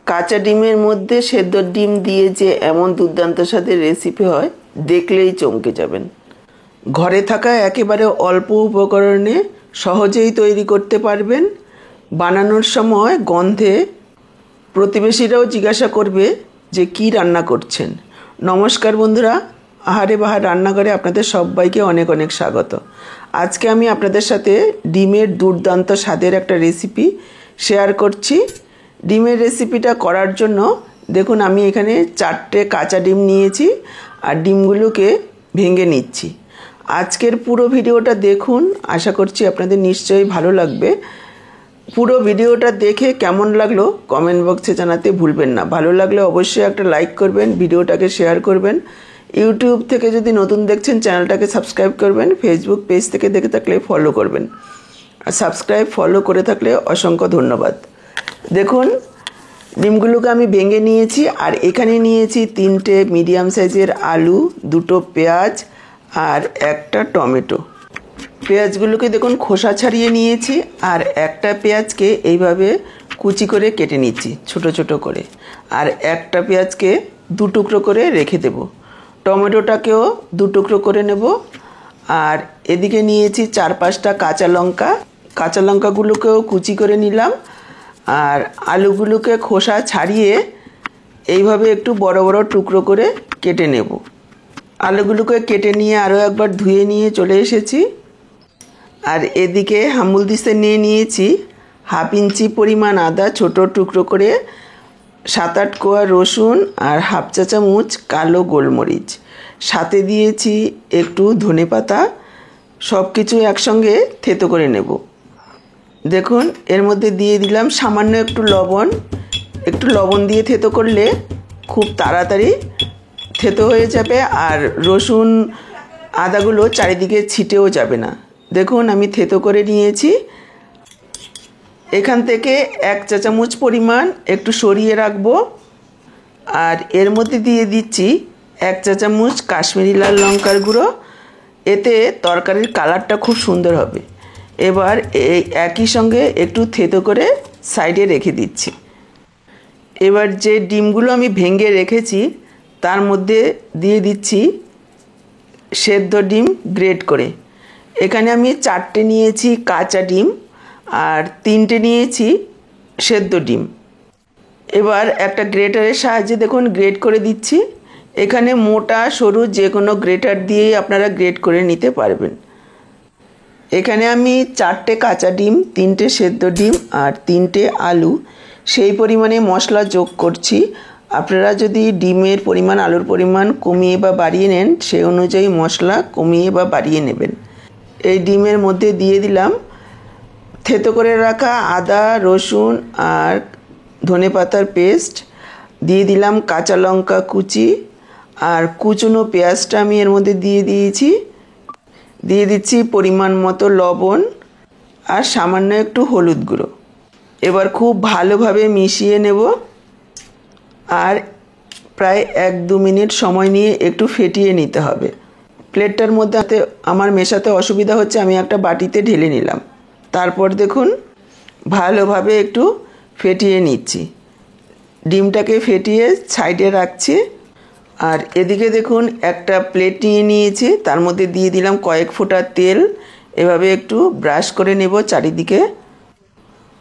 কাঁচা ডিমের মধ্যে সেদ্ধ ডিম দিয়ে যে এমন দুর্দান্ত স্বাদের রেসিপি হয় দেখলেই চমকে যাবেন। ঘরে থাকা একেবারে অল্প উপকরণে সহজেই তৈরি করতে পারবেন। বানানোর সময় গন্ধে প্রতিবেশীরাও জিজ্ঞাসা করবে যে কি রান্না করছেন। নমস্কার বন্ধুরা, আহারে বাহার রান্নাঘরে আপনাদের সবাইকে অনেক অনেক স্বাগত। আজকে আমি আপনাদের সাথে ডিমের দুর্দান্ত স্বাদের একটা রেসিপি শেয়ার করছি। ডিমের রেসিপিটা করার জন্য দেখুন আমি এখানে 4টে কাঁচা ডিম নিয়েছি আর ডিমগুলোকে ভেঙে নিচ্ছি। আজকের পুরো ভিডিওটা দেখুন, আশা করছি আপনাদের নিশ্চয়ই ভালো লাগবে। পুরো ভিডিওটা দেখে কেমন লাগলো কমেন্ট বক্সে জানাতে ভুলবেন না। ভালো লাগলে অবশ্যই একটা লাইক করবেন, ভিডিওটাকে শেয়ার করবেন। ইউটিউব থেকে যদি নতুন দেখছেন চ্যানেলটাকে সাবস্ক্রাইব করবেন, ফেসবুক পেজ থেকে দেখে থাকলে ফলো করবেন। আর সাবস্ক্রাইব ফলো করে থাকলে অসংখ্য ধন্যবাদ। দেখুন ডিমগুলোকে আমি ভেঙে নিয়েছি আর এখানে নিয়েছি 3টে মিডিয়াম সাইজের আলু, 2টো পেঁয়াজ আর একটা টমেটো। পেঁয়াজগুলোকে দেখুন খোসা ছাড়িয়ে নিয়েছি আর একটা পেঁয়াজকে এইভাবে কুচি করে কেটে নিচ্ছি ছোট ছোট করে, আর একটা পেঁয়াজকে 2 টুকরো করে রেখে দেব। টমেটোটাকেও 2 টুকরো করে নেব। আর এদিকে নিয়েছি 4-5টা কাঁচা লঙ্কাগুলোকেও কুচি করে নিলাম। আর আলুগুলোকে খোসা ছাড়িয়ে এইভাবে একটু বড় বড় টুকরো করে কেটে নেব। আলুগুলোকে কেটে নিয়ে আরও একবার ধুয়ে নিয়ে চলে এসেছি। আর এদিকে হামুল দিস্তে নিয়ে নিয়েছি 1/2 ইঞ্চি পরিমাণ আদা ছোট টুকরো করে, 7-8 কোয়া রসুন আর 1/2 চা চামচ কালো গোলমরিচ, সাথে দিয়েছি একটু ধনেপাতা। সব কিছু একসঙ্গে থেতো করে নেব। দেখুন এর মধ্যে দিয়ে দিলাম সামান্য একটু লবণ দিয়ে থেতো করলে খুব তাড়াতাড়ি থেতো হয়ে যাবে আর রসুন আদাগুলো চারিদিকে ছিটেও যাবে না। দেখুন আমি থেতো করে নিয়েছি। এখান থেকে 1 চা চামচ পরিমাণ একটু সরিয়ে রাখবো। আর এর মধ্যে দিয়ে দিচ্ছি 1 চা চামচ কাশ্মীরি লাল লঙ্কার গুঁড়ো। এতে তরকারির কালারটা খুব সুন্দর হবে। এবার এই একই সঙ্গে একটু থেতো করে সাইডে রেখে দিচ্ছি। এবার যে ডিমগুলো আমি ভেঙে রেখেছি তার মধ্যে দিয়ে দিচ্ছি সেদ্ধ ডিম গ্রেট করে। এখানে আমি 4টে নিয়েছি কাঁচা ডিম আর 3টে নিয়েছি সেদ্ধ ডিম। এবার একটা গ্রেটারের সাহায্যে দেখুন গ্রেট করে দিচ্ছি। এখানে মোটা সরু যে কোনো গ্রেটার দিয়েই আপনারা গ্রেট করে নিতে পারবেন। এখানে আমি 4টে কাঁচা ডিম, 3টে সেদ্ধ ডিম আর 3টে আলু সেই পরিমাণে মশলা যোগ করছি। আপনারা যদি ডিমের পরিমাণ আলুর পরিমাণ কমিয়ে বা বাড়িয়ে নেন সেই অনুযায়ী মশলা কমিয়ে বা বাড়িয়ে নেবেন। এই ডিমের মধ্যে দিয়ে দিলাম থেতো করে রাখা আদা রসুন আর ধনেপাতার পেস্ট, দিয়ে দিলাম কাঁচা লঙ্কা কুচি আর কুচনো পেঁয়াজটা আমি এর মধ্যে দিয়ে দিচ্ছি পরিমাণ মতো লবণ আর সামান্য একটু হলুদ গুঁড়ো। এবার খুব ভালোভাবে মিশিয়ে নেব আর প্রায় 1-2 মিনিট সময় নিয়ে একটু ফেটিয়ে নিতে হবে। প্লেটটার মধ্যে আমার মেশাতে অসুবিধা হচ্ছে, আমি একটা বাটিতে ঢেলে নিলাম। তারপর দেখুন ভালোভাবে একটু ফেটিয়ে নিচ্ছি। ডিমটাকে ফেটিয়ে সাইডে রাখছি। আর এদিকে দেখুন একটা প্লেট নিয়ে নিয়েছি, তার মধ্যে দিয়ে দিলাম কয়েক ফোঁটা তেল। এভাবে একটু ব্রাশ করে নেব চারিদিকে।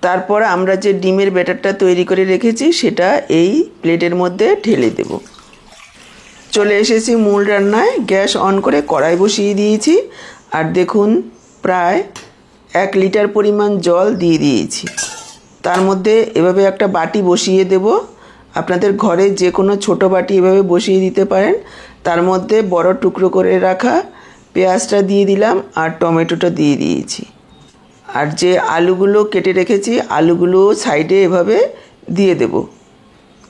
তারপর আমরা যে ডিমের ব্যাটারটা তৈরি করে রেখেছি সেটা এই প্লেটের মধ্যে ঢেলে দেব। চলে এসেছি মূল রান্নায়। গ্যাস অন করে কড়াই বসিয়ে দিয়েছি আর দেখুন প্রায় 1 লিটার পরিমাণ জল দিয়ে দিয়েছি। তার মধ্যে এভাবে একটা বাটি বসিয়ে দেব। আপনাদের ঘরে যে কোনো ছোট বাটি এভাবে বসিয়ে দিতে পারেন। তার মধ্যে বড় টুকরো করে রাখা পেঁয়াজটা দিয়ে দিলাম আর টমেটোটা দিয়ে দিয়েছি। আর যে আলুগুলো কেটে রেখেছি আলুগুলো সাইডে এভাবে দিয়ে দেব।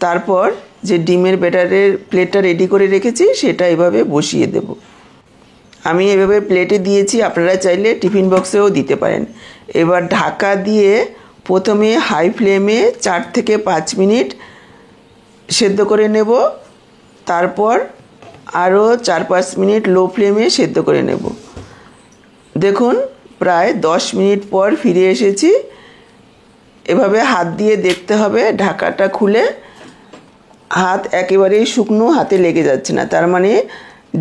তারপর যে ডিমের ব্যাটারের প্লেটটা রেডি করে রেখেছি সেটা এভাবে বসিয়ে দেব। আমি এভাবে প্লেটে দিয়েছি, আপনারা চাইলে টিফিন বক্সেও দিতে পারেন। এবার ঢাকা দিয়ে প্রথমে হাই ফ্লেমে 4 থেকে 5 মিনিট সেদ্ধ করে নেব। তারপর আরও 4-5 মিনিট লো ফ্লেমে সেদ্ধ করে নেব। দেখুন প্রায় 10 মিনিট পর ফিরে এসেছি। এভাবে হাত দিয়ে দেখতে হবে ঢাকাটা খুলে হাত একেবারেই শুকনো, হাতে লেগে যাচ্ছে না, তার মানে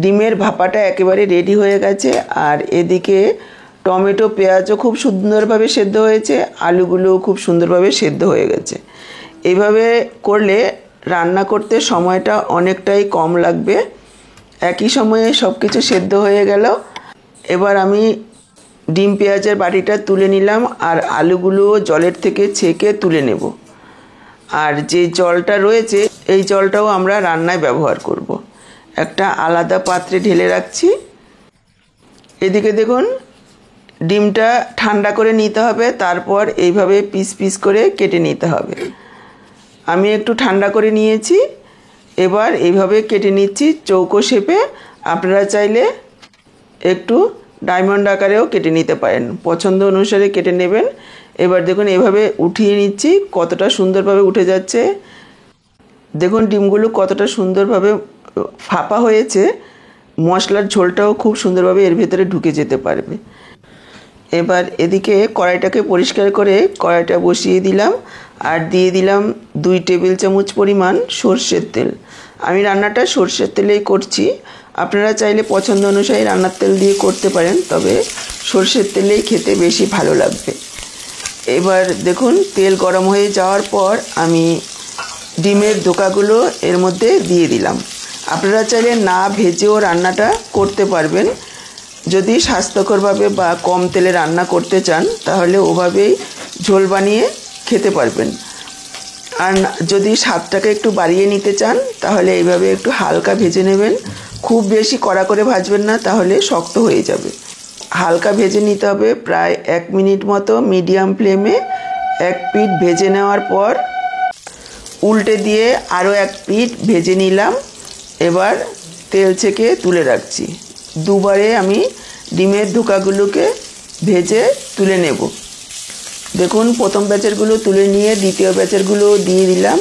ডিমের ভাপাটা একেবারে রেডি হয়ে গেছে। আর এদিকে টমেটো পেঁয়াজও খুব সুন্দরভাবে সেদ্ধ হয়েছে, আলুগুলোও খুব সুন্দরভাবে সেদ্ধ হয়ে গেছে। এইভাবে করলে রান্না করতে সময়টা অনেকটাই কম লাগবে। একই সময়ে সব কিছু সেদ্ধ হয়ে গেল। এবার আমি ডিম পেঁয়াজের বাটিটা তুলে নিলাম আর আলুগুলো জলের থেকে ছেঁকে তুলে নেব। আর যে জলটা রয়েছে এই জলটাও আমরা রান্নায় ব্যবহার করব। একটা আলাদা পাত্রে ঢেলে রাখছি। এদিকে দেখুন ডিমটা ঠান্ডা করে নিতে হবে, তারপর এইভাবে পিস পিস করে কেটে নিতে হবে। আমি একটু ঠান্ডা করে নিয়েছি, এবার এইভাবে কেটে নিচ্ছি চৌকো শেপে। আপনারা চাইলে একটু ডায়মন্ড আকারেও কেটে নিতে পারেন, পছন্দ অনুসারে কেটে নেবেন। এবার দেখুন এভাবে উঠিয়ে নিচ্ছি, কতটা সুন্দরভাবে উঠে যাচ্ছে। দেখুন ডিমগুলো কতটা সুন্দরভাবে ফাঁপা হয়েছে, মশলার ঝোলটাও খুব সুন্দরভাবে এর ভেতরে ঢুকে যেতে পারবে। এবার এদিকে কড়াইটাকে পরিষ্কার করে কড়াইটা বসিয়ে দিলাম আর দিয়ে দিলাম 2 টেবিল চামচ পরিমাণ সর্ষের তেল। আমি রান্নাটা সর্ষের তেলেই করছি, আপনারা চাইলে পছন্দ অনুযায়ী রান্নার তেল দিয়ে করতে পারেন, তবে সর্ষের তেলেই খেতে বেশি ভালো লাগবে। এবার দেখুন তেল গরম হয়ে যাওয়ার পর আমি ডিমের ধোকাগুলো এর মধ্যে দিয়ে দিলাম। আপনারা চাইলে না ভেজেও রান্নাটা করতে পারবেন। যদি স্বাস্থ্যকরভাবে বা কম তেলে রান্না করতে চান তাহলে ওভাবেই ঝোল বানিয়ে খেতে পারবেন। আর যদি স্বাদটাকে একটু বাড়িয়ে নিতে চান তাহলে এইভাবে একটু হালকা ভেজে নেবেন, খুব বেশি কড়া করে ভাজবেন না, তাহলে শক্ত হয়ে যাবে। হালকা ভেজে নিতে হবে, প্রায় 1 মিনিট মতো মিডিয়াম ফ্লেমে। এক পিঠ ভেজে নেওয়ার পর উল্টে দিয়ে আরও এক পিঠ ভেজে নিলাম। এবার তেল ছেঁকে তুলে রাখছি। দুবারে আমি ডিমের ধোকাগুলোকে ভেজে তুলে নেব। দেখুন প্রথম ব্যাচেরগুলো তুলে নিয়ে দ্বিতীয় ব্যাচেরগুলো দিয়ে দিলাম।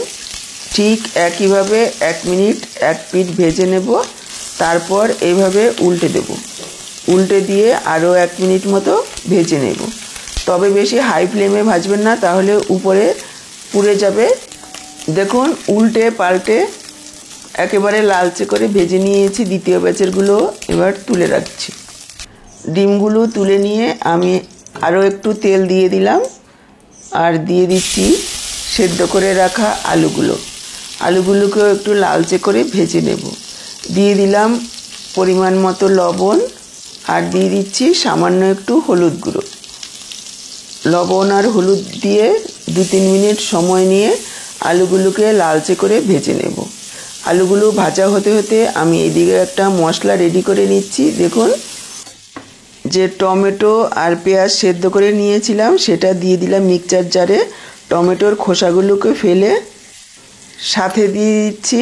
ঠিক একইভাবে 1 মিনিট এক পিঠ ভেজে নেব, তারপর এইভাবে উল্টে দেব। উল্টে দিয়ে আরও 1 মিনিট মতো ভেজে নেব, তবে বেশি হাই ফ্লেমে ভাজবেন না, তাহলে উপরে পুড়ে যাবে। দেখুন উল্টে পাল্টে একেবারে লালচে করে ভেজে নিয়েছি দ্বিতীয় ব্যাচেরগুলো। এবার তুলে রাখছি। ডিমগুলো তুলে নিয়ে আমি আরও একটু তেল দিয়ে দিলাম আর দিয়ে দিচ্ছি সেদ্ধ করে রাখা আলুগুলোকেও একটু লালচে করে ভেজে নেব। দিয়ে দিলাম পরিমাণ মতো লবণ আর দিয়ে দিচ্ছি সামান্য একটু হলুদ গুঁড়ো। লবণ আর হলুদ দিয়ে 2-3 মিনিট সময় নিয়ে আলুগুলোকে লালচে করে ভেজে নেব। আলুগুলো ভাজা হতে হতে আমি এদিকে একটা মশলা রেডি করে নিচ্ছি। দেখুন যে টমেটো আর পেঁয়াজ সেদ্ধ করে নিয়েছিলাম সেটা দিয়ে দিলাম মিক্সচার জারে। টমেটোর খোসাগুলোকে ফেলে সাথে দিয়ে দিচ্ছি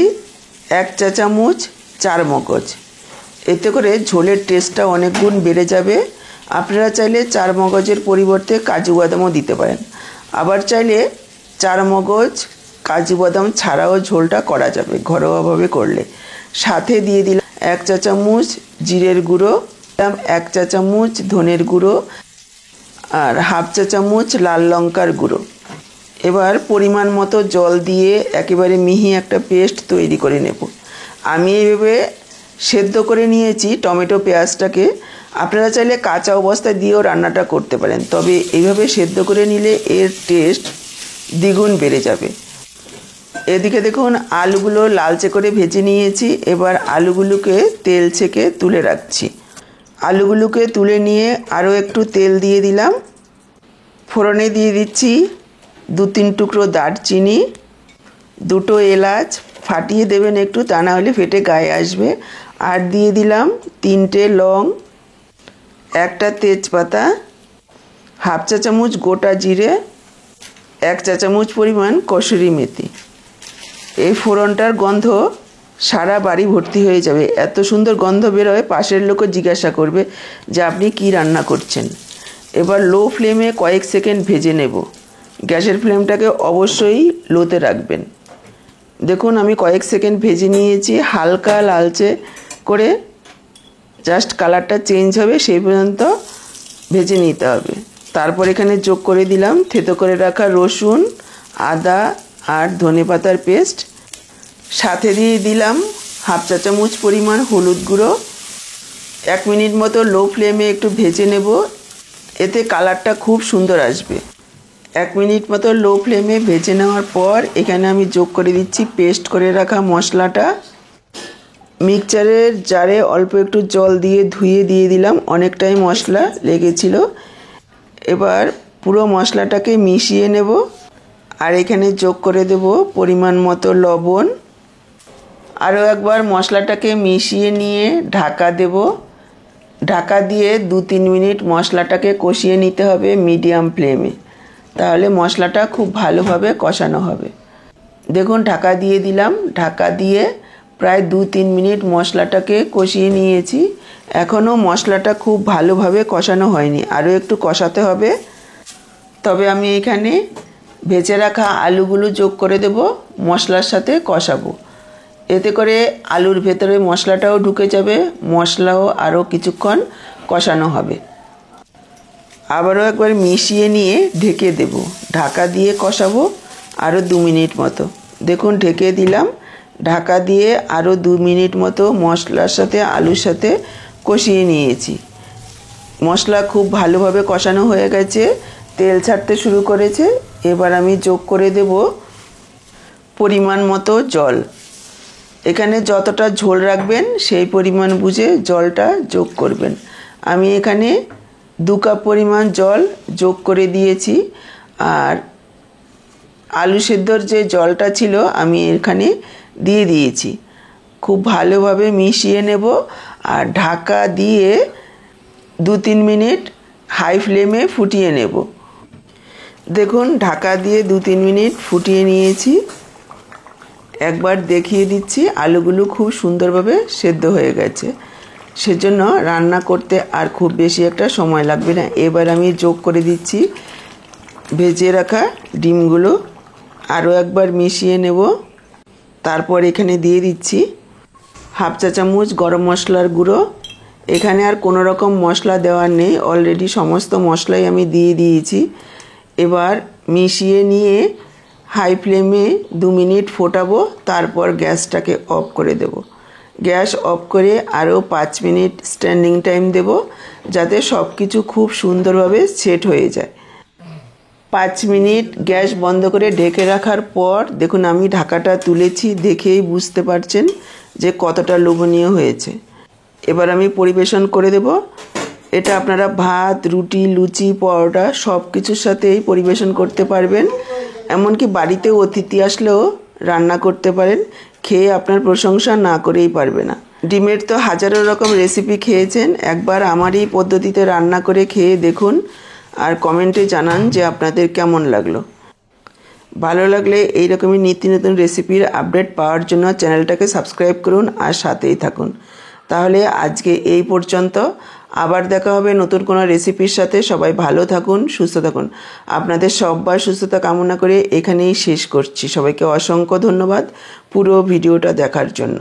1 চা চামচ চারমগজ। এতে করে ঝোলের টেস্টটা অনেক গুণ বেড়ে যাবে। আপনারা চাইলে চারমগজের পরিবর্তে কাজু বাদামও দিতে পারেন, আবার চাইলে চারমগজ কাজু বাদাম ছাড়াও ঝোলটা করা যাবে ঘরোয়াভাবে করলে। সাথে দিয়ে দিলাম 1 চা চামচ জিরের গুঁড়ো, 1 চা চামচ ধনের গুঁড়ো আর 1/2 চা চামচ লাল লঙ্কার গুঁড়ো। এবার পরিমাণ মতো জল দিয়ে একেবারে মিহি একটা পেস্ট তৈরি করে নেব। আমি এইভাবে সেদ্ধ করে নিয়েছি টমেটো পেঁয়াজটাকে। আপনারা চাইলে কাঁচা অবস্থায় দিয়েও রান্নাটা করতে পারেন, তবে এইভাবে সেদ্ধ করে নিলে এর টেস্ট দ্বিগুণ বেড়ে যাবে। এদিকে দেখুন আলুগুলো লালচে করে ভেজে নিয়েছি। এবার আলুগুলোকে তেল ছেঁকে তুলে রাখছি। আলুগুলোকে তুলে নিয়ে আরও একটু তেল দিয়ে দিলাম। ফোড়নে দিয়ে দিচ্ছি 2-3 টুকরো দারচিনি, 2টো এলাচ, ফাটিয়ে দেবেন একটু, তা না হলে ফেটে গায়ে আসবে। আর দিয়ে দিলাম 3টে লং, 1টা তেজপাতা, 1/2 চা চামচ গোটা জিরে, 1 চা চামচ পরিমাণ কসুরি মেথি। এই ফোড়নটার গন্ধ সারা বাড়ি ভর্তি হয়ে যাবে, এত সুন্দর গন্ধ বেরোয় পাশের লোকও জিজ্ঞাসা করবে যে আপনি কি রান্না করছেন। এবার লো ফ্লেমে কয়েক সেকেন্ড ভেজে নেব। গ্যাসের ফ্লেমটাকে অবশ্যই লোতে রাখবেন। দেখুন আমি কয়েক সেকেন্ড ভেজে নিয়েছি, হালকা লালচে করে, জাস্ট কালারটা চেঞ্জ হবে সেই পর্যন্ত ভেজে নিতে হবে। তারপর এখানে যোগ করে দিলাম থেতো করে রাখা রসুন, আদা আর ধনেপাতার পেস্ট। সাথে দিয়ে দিলাম হাফ চা চামচ পরিমাণ হলুদ গুঁড়ো। 1 মিনিট মতো লো ফ্লেমে একটু ভেজে নেব, এতে কালারটা খুব সুন্দর আসবে। 1 মিনিট মতো লো ফ্লেমে ভেজে নেওয়ার পর এখানে আমি যোগ করে দিচ্ছি পেস্ট করে রাখা মশলাটা। মিক্সচারের জারে অল্প একটু জল দিয়ে ধুয়ে দিয়ে দিলাম, অনেকটাই মশলা লেগেছিল। এবার পুরো মশলাটাকে মিশিয়ে নেব আর এখানে যোগ করে দেব পরিমাণ মতো লবণ। আরও একবার মশলাটাকে মিশিয়ে নিয়ে ঢাকা দেব। ঢাকা দিয়ে 2-3 মিনিট মশলাটাকে কষিয়ে নিতে হবে মিডিয়াম ফ্লেমে, তাহলে মশলাটা খুব ভালোভাবে কষানো হবে। দেখুন ঢাকা দিয়ে দিলাম, ঢাকা দিয়ে প্রায় 2-3 মিনিট মশলাটাকে কষিয়ে নিয়েছি। এখনও মশলাটা খুব ভালোভাবে কষানো হয়নি, আরও একটু কষাতে হবে। তবে আমি এখানে ভেজে রাখা আলুগুলো যোগ করে দেব, মশলার সাথে কষাবো। এতে করে আলুর ভেতরে মশলাটাও ঢুকে যাবে, মশলাও আরও কিছুক্ষণ কষানো হবে। আবারও একবার মিশিয়ে নিয়ে ঢেকে দেব, ঢাকা দিয়ে কষাবো আরও 2 মিনিট মতো। দেখুন ঢেকে দিলাম, ঢাকা দিয়ে আরও 2 মিনিট মতো মশলার সাথে আলুর সাথে কষিয়ে নিয়েছি। মশলা খুব ভালোভাবে কষানো হয়ে গেছে, তেল ছাড়তে শুরু করেছে। এবার আমি যোগ করে দেব পরিমাণ মতো জল। এখানে যতটা ঝোল রাখবেন সেই পরিমাণ বুঝে জলটা যোগ করবেন। আমি এখানে 2 কাপ পরিমাণ জল যোগ করে দিয়েছি। আর আলু সেদ্ধর যে জলটা ছিল আমি এখানে দিয়ে দিয়েছি। খুব ভালোভাবে মিশিয়ে নেব আর ঢাকা দিয়ে 2-3 মিনিট হাই ফ্লেমে ফুটিয়ে নেব। দেখুন ঢাকা দিয়ে 2-3 মিনিট ফুটিয়ে নিয়েছি। একবার দেখিয়ে দিচ্ছি, আলুগুলো খুব সুন্দরভাবে সেদ্ধ হয়ে গেছে, সেজন্য রান্না করতে আর খুব বেশি একটা সময় লাগবে না। এবার আমি যোগ করে দিচ্ছি ভেজে রাখা ডিমগুলো, আরও একবার মিশিয়ে নেব। তারপর এখানে দিয়ে দিচ্ছি হাফ চা চামচ গরম মশলার গুঁড়ো। এখানে আর কোনো রকম মশলা দেওয়ার নেই, অলরেডি সমস্ত মশলাই আমি দিয়ে দিয়েছি। এবার মিশিয়ে নিয়ে হাই ফ্লেমে 2 মিনিট ফোটাবো, তারপর গ্যাসটাকে অফ করে দেব। গ্যাস অফ করে আরও 5 মিনিট স্ট্যান্ডিং টাইম দেব, যাতে সব কিছু খুব সুন্দরভাবে সেট হয়ে যায়। 5 মিনিট গ্যাস বন্ধ করে ঢেকে রাখার পর দেখুন আমি ঢাকাটা তুলেছি, দেখেই বুঝতে পারছেন যে কতটা লোভনীয় হয়েছে। এবার আমি পরিবেশন করে দেব। এটা আপনারা ভাত, রুটি, লুচি, পরোটা সব কিছুর সাথেই পরিবেশন করতে পারবেন। এমনকি বাড়িতে অতিথি আসলেও রান্না করতে পারেন, খেয়ে আপনার প্রশংসা না করেই পারবে না। ডিমের তো হাজারো রকম রেসিপি খেয়েছেন, একবার আমার এই পদ্ধতিতে রান্না করে খেয়ে দেখুন আর কমেন্টে জানান যে আপনাদের কেমন লাগলো। ভালো লাগলে এইরকমই নিত্য নতুন রেসিপির আপডেট পাওয়ার জন্য চ্যানেলটাকে সাবস্ক্রাইব করুন আর সাথেই থাকুন। তাহলে আজকে এই পর্যন্ত, আবার দেখা হবে নতুন কোনো রেসিপির সাথে। সবাই ভালো থাকুন, সুস্থ থাকুন। আপনাদের সবার সুস্থতা কামনা করে এখানেই শেষ করছি। সবাইকে অসংখ্য ধন্যবাদ পুরো ভিডিওটা দেখার জন্য।